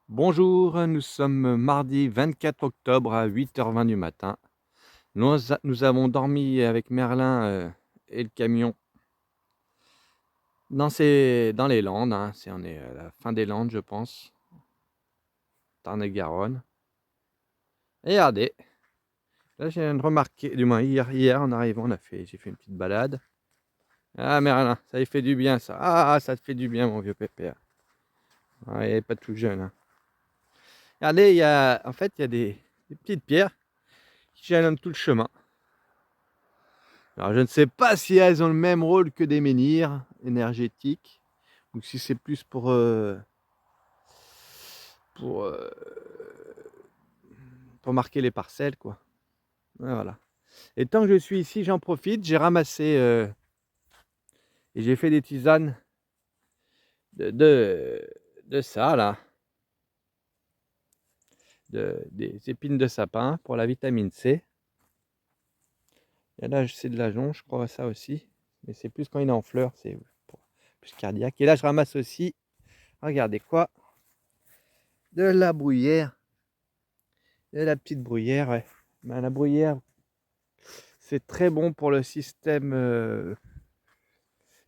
Bonjour, nous sommes mardi 24 octobre à 8h20 du matin. Nous avons dormi avec Merlin et le camion dans les Landes, hein. On est à la fin des Landes, je pense, Tarn-et-Garonne. Et regardez, là j'ai viens de remarquer, du moins hier en arrivant, j'ai fait une petite balade. Ah Merlin, ça lui fait du bien ça. Ah, ça te fait du bien mon vieux pépère. Ah, il est pas tout jeune, hein. Regardez, il y a des petites pierres qui jalonnent tout le chemin. Alors je ne sais pas si elles ont le même rôle que des menhirs énergétiques ou si c'est plus pour, heu, pour marquer les parcelles quoi. Ouais, voilà. Et tant que je suis ici, j'en profite, j'ai ramassé, et j'ai fait des tisanes de de de ça là, des épines de sapin pour la vitamine C. Et là, c'est de l'ajonc, je crois ça aussi, mais c'est plus quand il est en fleurs, c'est pour plus cardiaque. Et là, je ramasse aussi, regardez quoi? De la bruyère. Et la petite bruyère, ouais. Ben, la bruyère, c'est très bon pour le système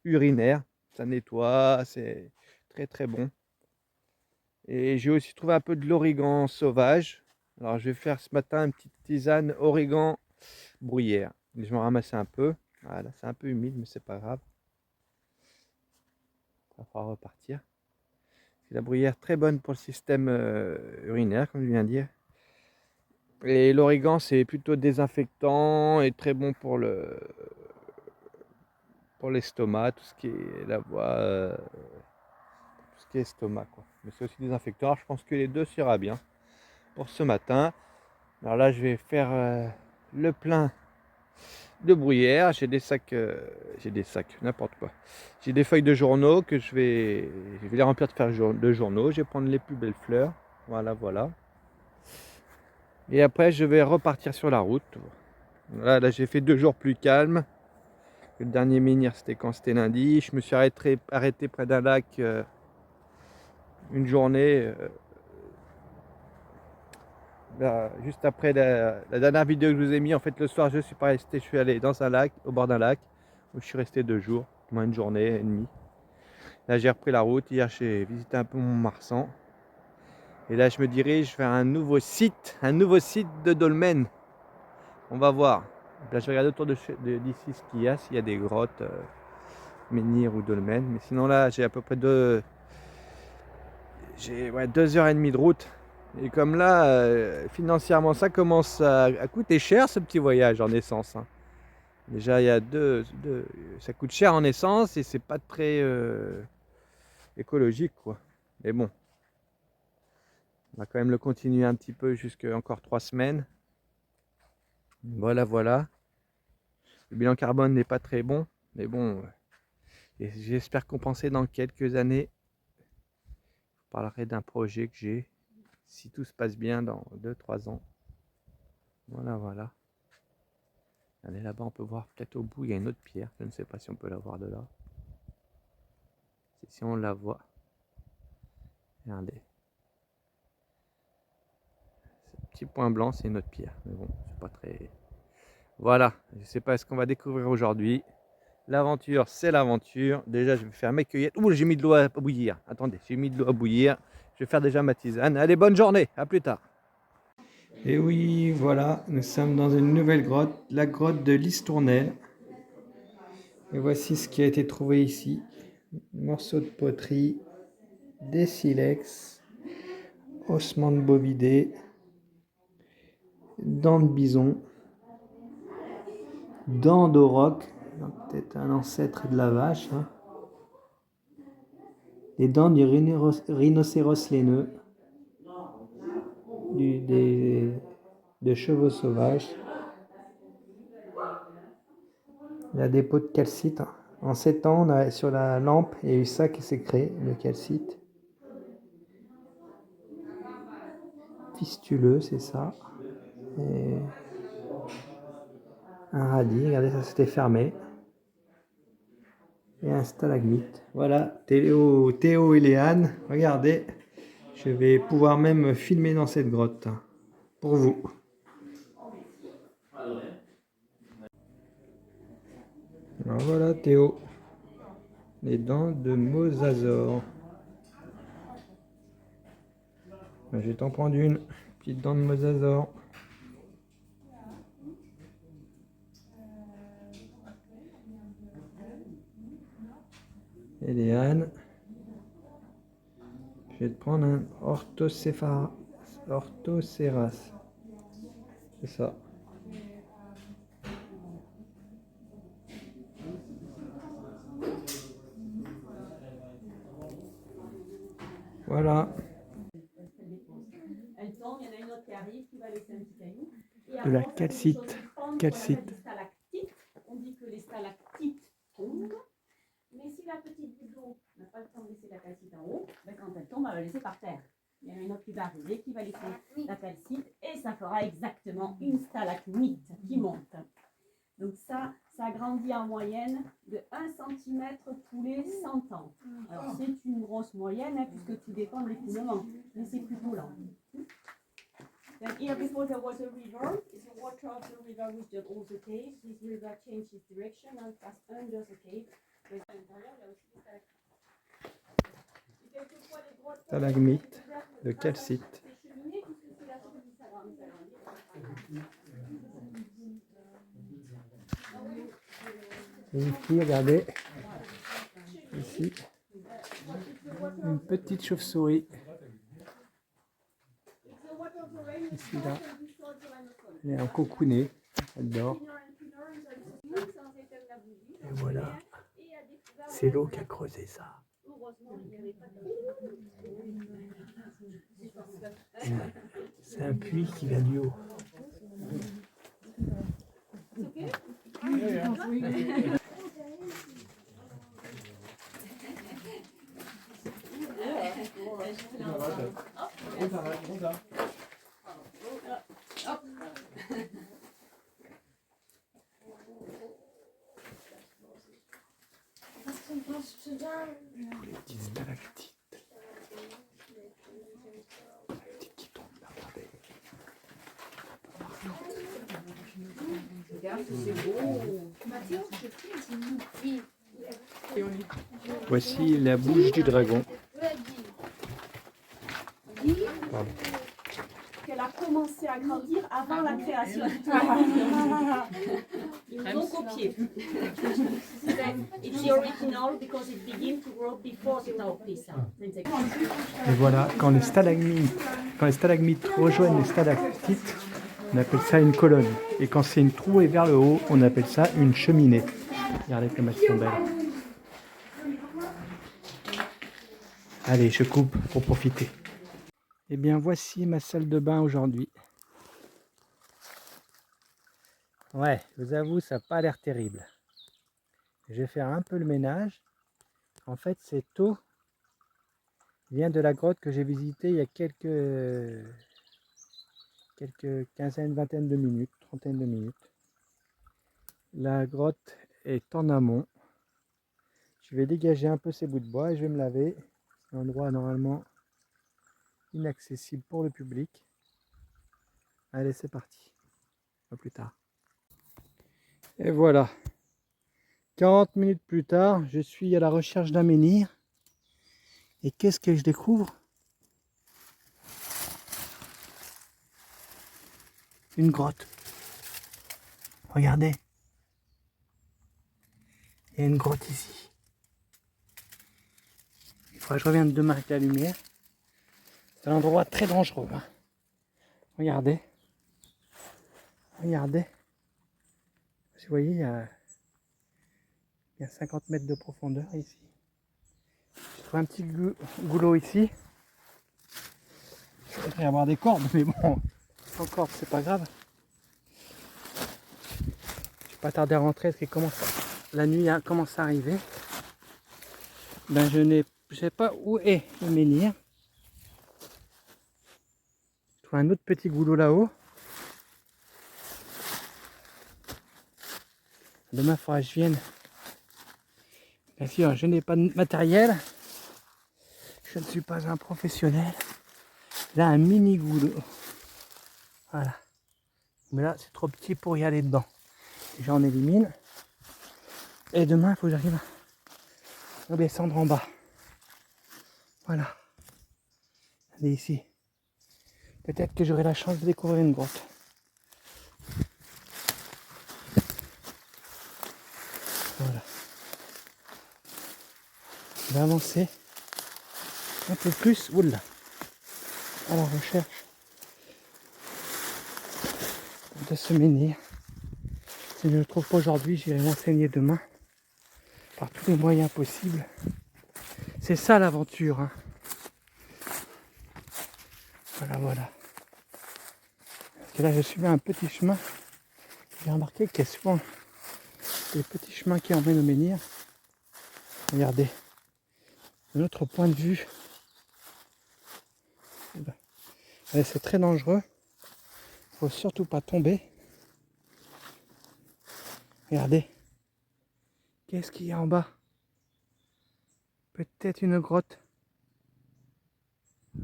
urinaire. Ça nettoie, c'est très très bon. Et j'ai aussi trouvé un peu de l'origan sauvage. Alors je vais faire ce matin une petite tisane origan bruyère. Je vais en ramasser un peu. Voilà, c'est un peu humide, mais c'est pas grave. Ça va falloir repartir. C'est la bruyère très bonne pour le système urinaire, comme je viens de dire. Et l'origan, c'est plutôt désinfectant et très bon pour l'estomac, tout ce qui est la voie, tout ce qui est estomac, quoi. Mais c'est aussi désinfectant. Alors, je pense que les deux s'ira bien pour ce matin. Alors là, je vais faire le plein de bruyère. J'ai des sacs, n'importe quoi. J'ai des feuilles de journaux que je vais les remplir de journaux. Je vais prendre les plus belles fleurs. Voilà, voilà. Et après, je vais repartir sur la route. Là j'ai fait 2 jours plus calmes. Le dernier menhir, c'était quand? C'était lundi. Je me suis arrêté près d'un lac une journée, juste après la dernière vidéo que je vous ai mis. En fait, le soir, je suis pas resté, je suis allé dans un lac, au bord d'un lac, où je suis resté 2 jours, moins une journée et demie. Là, j'ai repris la route. Hier, j'ai visité un peu Mont-Marsan. Et là, je me dirige vers un nouveau site de dolmen. On va voir. Là, je vais regarder autour d'ici ce qu'il y a, s'il y a des grottes, menhirs ou dolmens. Mais sinon, là, j'ai à peu près j'ai ouais, 2h30 de route. Et comme là, financièrement, ça commence à coûter cher ce petit voyage en essence, hein. Déjà, il y a ça coûte cher en essence et c'est pas très écologique, quoi. Mais bon, on va quand même le continuer un petit peu jusqu'à encore 3 semaines. Voilà, voilà. Le bilan carbone n'est pas très bon, mais bon, et j'espère compenser dans quelques années. Je parlerai d'un projet que j'ai, si tout se passe bien dans 2-3 ans. Voilà, voilà. Allez, là-bas, on peut voir peut-être au bout, il y a une autre pierre. Je ne sais pas si on peut la voir de là. Si on la voit, regardez. Ce petit point blanc, c'est une autre pierre. Mais bon, c'est pas très... Voilà, je ne sais pas ce qu'on va découvrir aujourd'hui. L'aventure, c'est l'aventure. Déjà, je vais faire mes cueillettes. Ouh, j'ai mis de l'eau à bouillir. Attendez, j'ai mis de l'eau à bouillir. Je vais faire déjà ma tisane. Allez, bonne journée, à plus tard. Et oui, voilà, nous sommes dans une nouvelle grotte, la grotte de l'Istournelle. Et voici ce qui a été trouvé ici. Morceaux de poterie, des silex, ossements de bovidés, dents de bison, dents d'auroch, peut-être un ancêtre de la vache, hein. Les dents du rhinocéros laineux, du, des, de chevaux sauvages. Il y a des pots de calcite, hein. En 7 ans, sur la lampe, il y a eu ça qui s'est créé, le calcite. Fistuleux, c'est ça. Et un radis, regardez, ça c'était fermé. Et un stalagmite. Voilà, Théo et Léane, regardez. Je vais pouvoir même filmer dans cette grotte pour vous. Alors voilà Théo, les dents de mosasaure. Je vais t'en prendre une petite dent de mosasaure. Et Léane, je vais te prendre un orthocéras. C'est ça. Voilà. De la calcite. Calcite. On dit que les stalactites tombent, mais si la petite goutte d'eau n'a pas le temps de laisser la calcite en haut, ben quand elle tombe, elle va la laisser par terre. Il y en a une autre qui va arriver, qui va laisser la calcite, et ça fera exactement une stalagmite qui monte. Donc ça grandit en moyenne de 1 cm tous les 100 ans. Alors c'est une grosse moyenne, hein, puisque tout dépend de l'écoulement, mais c'est plutôt lent. Then here before there was a river, is the water of the river which just all the cave. This river changed its direction and passed under the cave. Mais à l'intérieur, il y a aussi des Stalagmite de calcite. Et ici, regardez, ici, une petite chauve-souris. Ici, là, elle est en cocooné, elle dort. Et voilà, c'est l'eau qui a creusé ça. C'est un puits qui vient du haut. Les petites stalactites. Qui tombent là, regardez. Regarde, c'est beau. Voici la bouche du dragon. Pardon. Qu'elle a commencé à grandir avant la création du toit. Ils nous ont copié. It's the original because it began to grow before the Tao Pisa. Et voilà, quand les stalagmites rejoignent les stalactites, on appelle ça une colonne. Et quand c'est une trouée vers le haut, on appelle ça une cheminée. Regardez comme elles sont belles. Allez, je coupe pour profiter. Et bien voici ma salle de bain aujourd'hui. Ouais, je vous avoue, ça n'a pas l'air terrible. Je vais faire un peu le ménage. En fait, cette eau vient de la grotte que j'ai visitée il y a quelques quinzaine, vingtaine de minutes, trentaine de minutes. La grotte est en amont. Je vais dégager un peu ces bouts de bois et je vais me laver. C'est un endroit normalement inaccessible pour le public. Allez, c'est parti. À plus tard. Et voilà. 40 minutes plus tard, je suis à la recherche d'un menhir. Et qu'est-ce que je découvre? Une grotte. Regardez. Il y a une grotte ici. Il faudrait que je revienne demain avec la lumière. C'est un endroit très dangereux. Hein. Regardez. Regardez. Vous voyez, il y a 50 mètres de profondeur ici. J'ai trouvé un petit goulot ici. Il devrait y avoir des cordes, mais bon, sans cordes, c'est pas grave. Je vais pas tarder à rentrer parce que la nuit commence à arriver. Ben, je sais pas où est le menhir. Je trouve un autre petit goulot là-haut. Demain, il faudra que je vienne. Bien sûr, je n'ai pas de matériel. Je ne suis pas un professionnel. Là, un mini goulot. Voilà. Mais là, c'est trop petit pour y aller dedans. Déjà, on élimine. Et demain, il faut que j'arrive à descendre en bas. Voilà. Allez, ici. Peut-être que j'aurai la chance de découvrir une grotte. Voilà. Je vais avancer un peu plus. Oula. À la recherche de ce menhir. Si je ne le trouve pas aujourd'hui, j'irai m'enseigner demain. Par tous les moyens possibles. C'est ça l'aventure. Hein. Voilà. Parce que là, je suis un petit chemin. J'ai remarqué qu'il y a souvent des petits chemins qui emmènent au menhir. Regardez. Un autre point de vue. Allez, c'est très dangereux. Il ne faut surtout pas tomber. Regardez. Qu'est-ce qu'il y a en bas? Peut-être une grotte.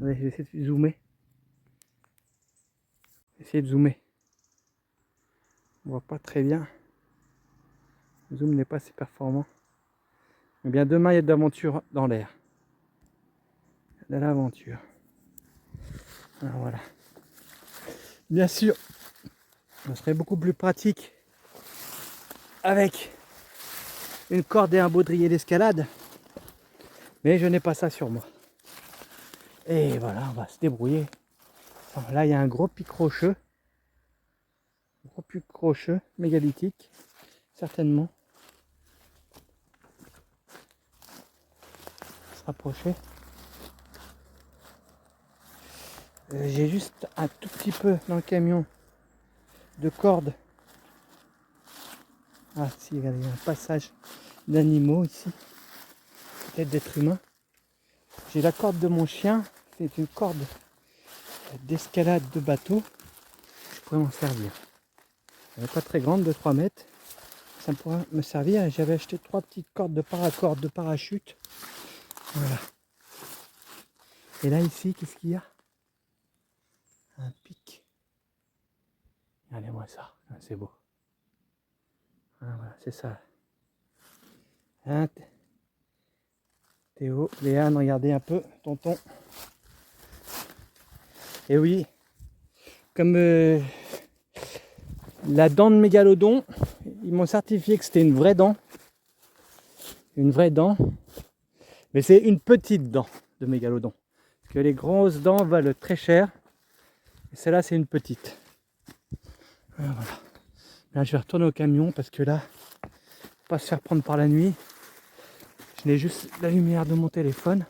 Allez, je vais essayer de zoomer. On voit pas très bien. Le zoom n'est pas si performant. Mais bien demain, il y a de l'aventure dans l'air. De l'aventure. Alors voilà. Bien sûr, ce serait beaucoup plus pratique avec une corde et un baudrier d'escalade. Mais je n'ai pas ça sur moi. Et voilà, on va se débrouiller. Alors là, il y a un gros pic rocheux. Mégalithique. Certainement. Se rapprocher. J'ai juste un tout petit peu dans le camion de corde. Ah si, regardez, il y a un passage d'animaux ici. Peut-être d'êtres humains. J'ai la corde de mon chien. C'est une corde d'escalade de bateau. Je pourrais m'en servir. Elle n'est pas très grande, de 3 mètres. Ça pourrait me servir. J'avais acheté 3 petites cordes de paracord, de parachute. Voilà. Et là, ici, qu'est-ce qu'il y a? Un pic. Regardez-moi ça. Ah, c'est beau. Ah, voilà, c'est ça. Hein, Théo, Léane, regardez un peu, tonton. Et oui, comme la dent de mégalodon, ils m'ont certifié que c'était une vraie dent. Une vraie dent. Mais c'est une petite dent de mégalodon. Parce que les grosses dents valent très cher. Et celle-là, c'est une petite. Voilà. Là, je vais retourner au camion parce que là, faut pas se faire prendre par la nuit. Je n'ai juste la lumière de mon téléphone.